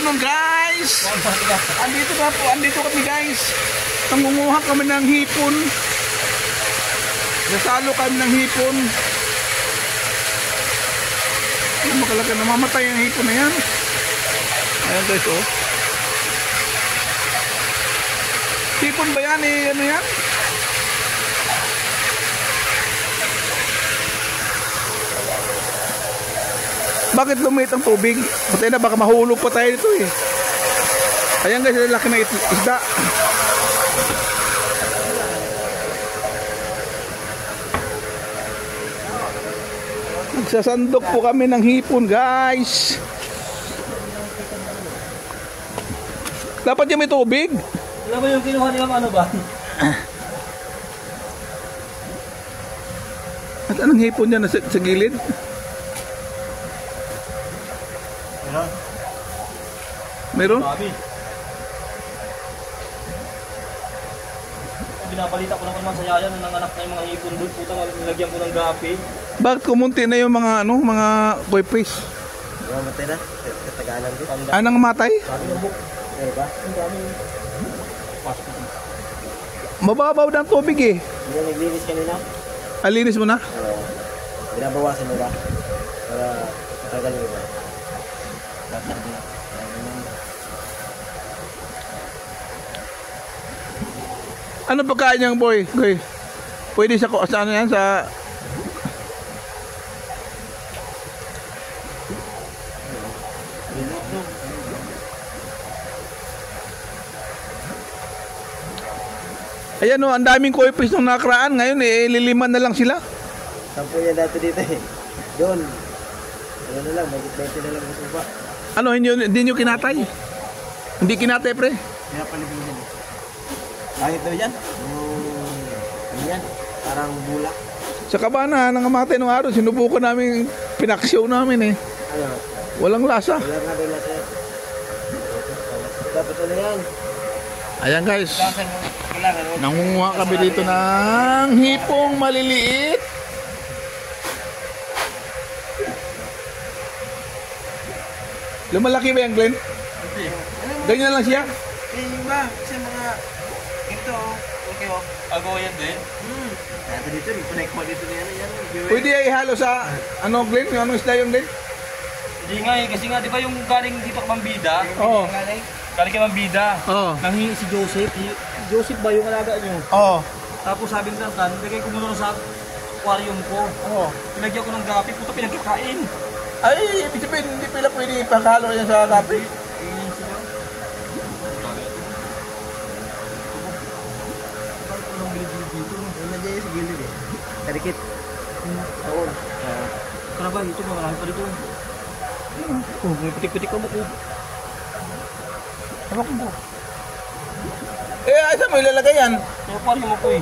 afternoon guys. Andito kami guys. Nangunguha kami ng hipon. Nasalo kami ng hipon. Ano makalagay, namamatay ang hipon na yan. Ayan guys, oh. Hipon ba yan eh? Ano yan? Bakit lumit ang tubig? Patay na, baka mahulog pa tayo dito eh. Ayan guys, laki na isda. Nagsasandok po kami ng hipon guys. Dapat yung may tubig. Alam mo yung kinuha nilang ano ba? At anong hipon yan sa gilid? Meron? Babi. Binabalita ko naman sa yaya nung nanganak na yung mga hipon doon. Putang nilagyan ko ng gapi. Bakit kumunti na yung mga ano, mga koi fish? Mamatay na. Katagalan din. Anong matay? Sabi ng book. Ano ba? Ang dami. Mababaw na ang tubig eh. Hindi naglinis kanina. Alinis mo na? Oo. Binabawasan nila. Para matagal nila. Ano pagkain niyang boy? Goy. Pwede sa ano yan sa Ayan o, ang daming koi fish nung nakaraan. Ngayon eh, liliman na lang sila. 10 yan dati dito eh. Doon. Ano na lang, magit 20 na lang sa sopa. Ano, hindi nyo kinatay? Hindi kinatay pre? Pinapalibin yan. Kahit daw yan. Ano yan? Parang bulak. Sa Kabana, nangamatay nung araw, sinubukan namin, pinaksyaw namin eh. Ano? Walang lasa. Wala nga daw natin. Dapat ano yan? Ayan guys, nangunguha kami dito ng hipong maliliit. Lumalaki ba yan, Glenn? Ganyan lang siya? Yung ba? Kasi mga ito, okay oh. Agawa yan din? Dati dito, connect mo dito na yan. Pwede ihalo sa, ano Glenn? Yung anong isda yung Glenn? Hindi nga eh, kasi nga di ba yung galing dito ka Mambida? Oo. Galing ka Mambida. Oo. Nanghingi si Joseph. Joseph ba yung alaga nyo? Oo. Tapos sabi nila, lagay ko muna sa aquarium ko. Oo. Pinagyan ko ng gapi, puto pinagkakain. Ay, ibig sabihin, hindi pala pwede ipangkalo yan sa gabi. Nandiyan sa gilid eh. Tarikit. Taon. Tara ba, ito marami pa dito. Oh, may pitik-pitik ka mo ko. Ano ko? Eh, saan mo ilalagay yan? Kaya aquarium ako eh.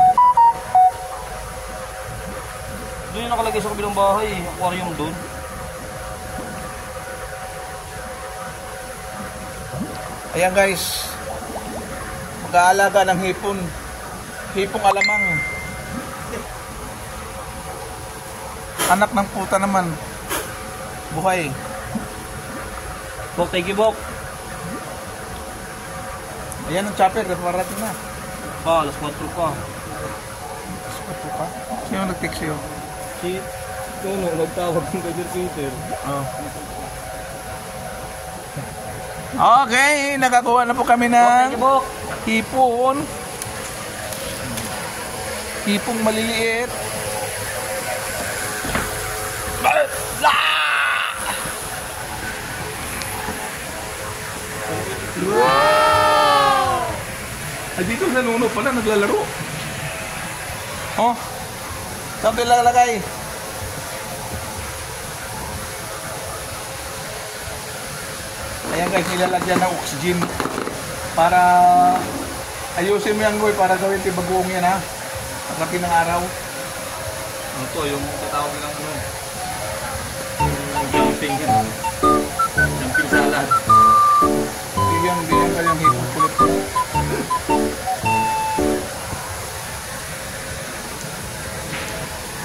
Doon yung nakalagay sa kabilang bahay eh. Aquarium doon. Ayan guys, mag-aalaga ng hipon. Hipong alamang. Anak ng puta naman. Buhay. Bok, thank you, Bok. Ayan ang chopper, parating na. Alas 4 pa. Ito pa? Sino nag-text sa'yo? Si Tono, nagtawag ng Roger Peter. Oh. Okay, nakakuha na po kami ng Bok. hipon. Hipong maliliit. Wow! Ay, dito sa nuno pala, naglalaro. Oh, saan tayo lalagay? Ayan guys, nilalagyan ng oxygen para ayusin mo yan boy, para gawin tibagong yan ha. Pagkating ng araw. Ano to, yung tatawag ng ano? Yung jumping yan. Jumping salad. Bigyan kayang hipong kulit.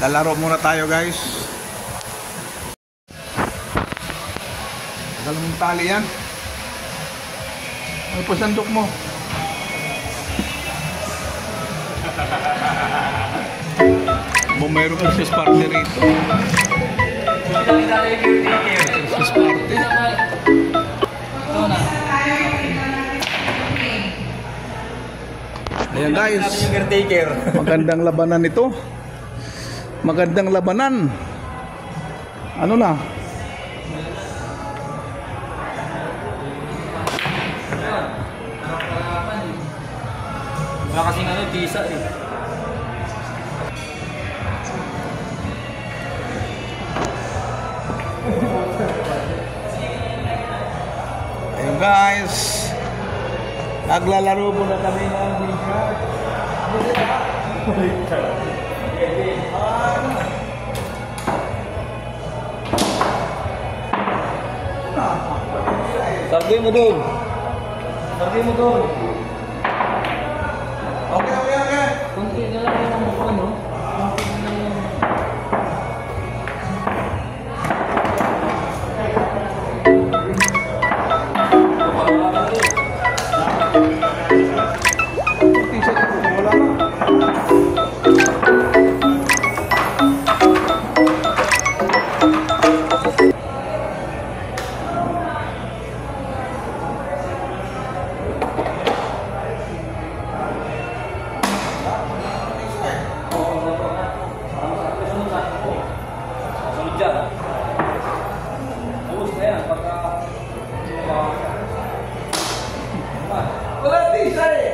Lalaro muna tayo guys. Tagal mong tali yan. Ano po sandok mo? Mayroon Christmas party rito. Christmas party. Ayan guys, magandang labanan ito. Magandang labanan. Ano na? Wala kasing ano, tisa eh. Ayun guys, naglalaro muna kami ng billiard. Sardi mo doon. Sardi mo doon. Okay, okay, okay. Kunti na lang yung ano. Kunti na lang yung... Wala na. Wala tisa eh.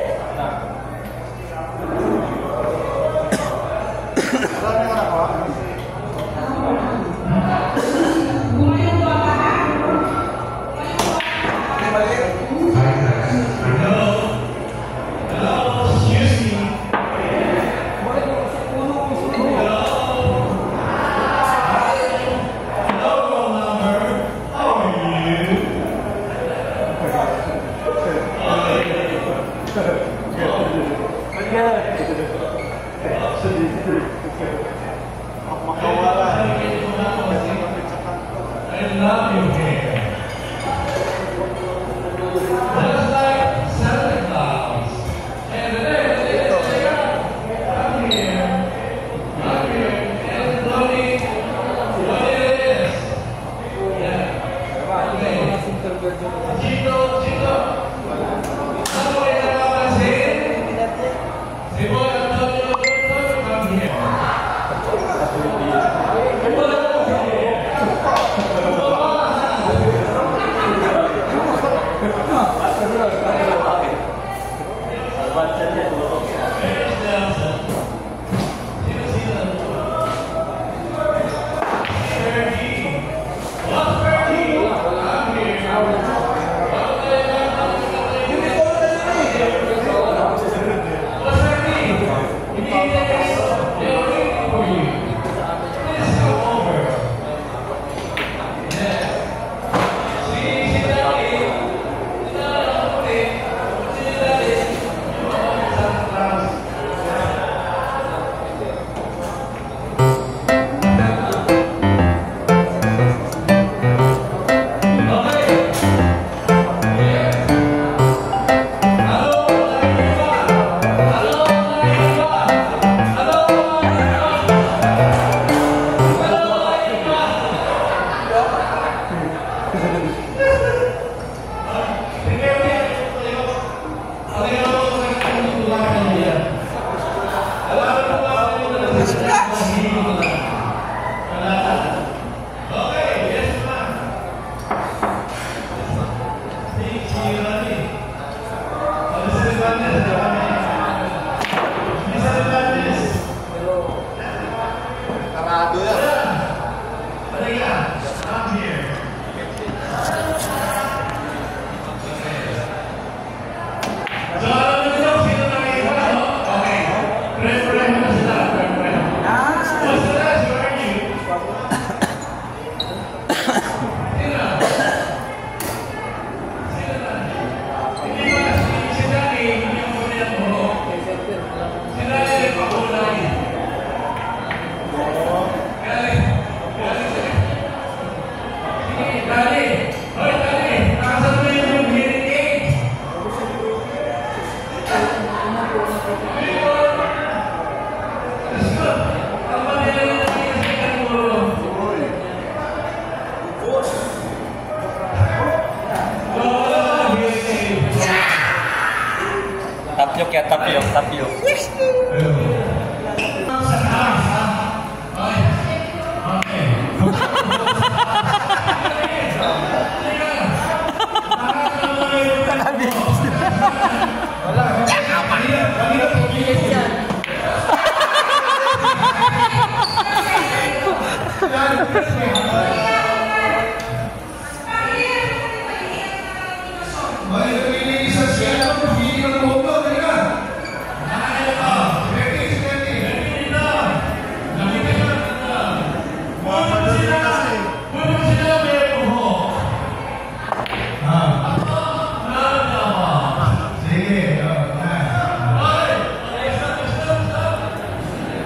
Tapio.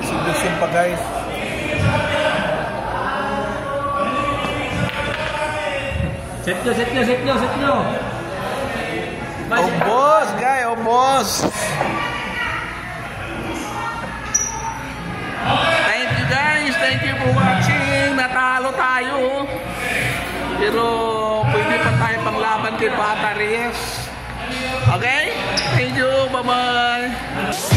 Submission pa guys. Set nyo. Obos, guys, obos. Thank you guys, thank you for watching. Natalo tayo. Pero pwede pa tayo panglaban kay Pata Reyes. Okay? Thank you, bye-bye.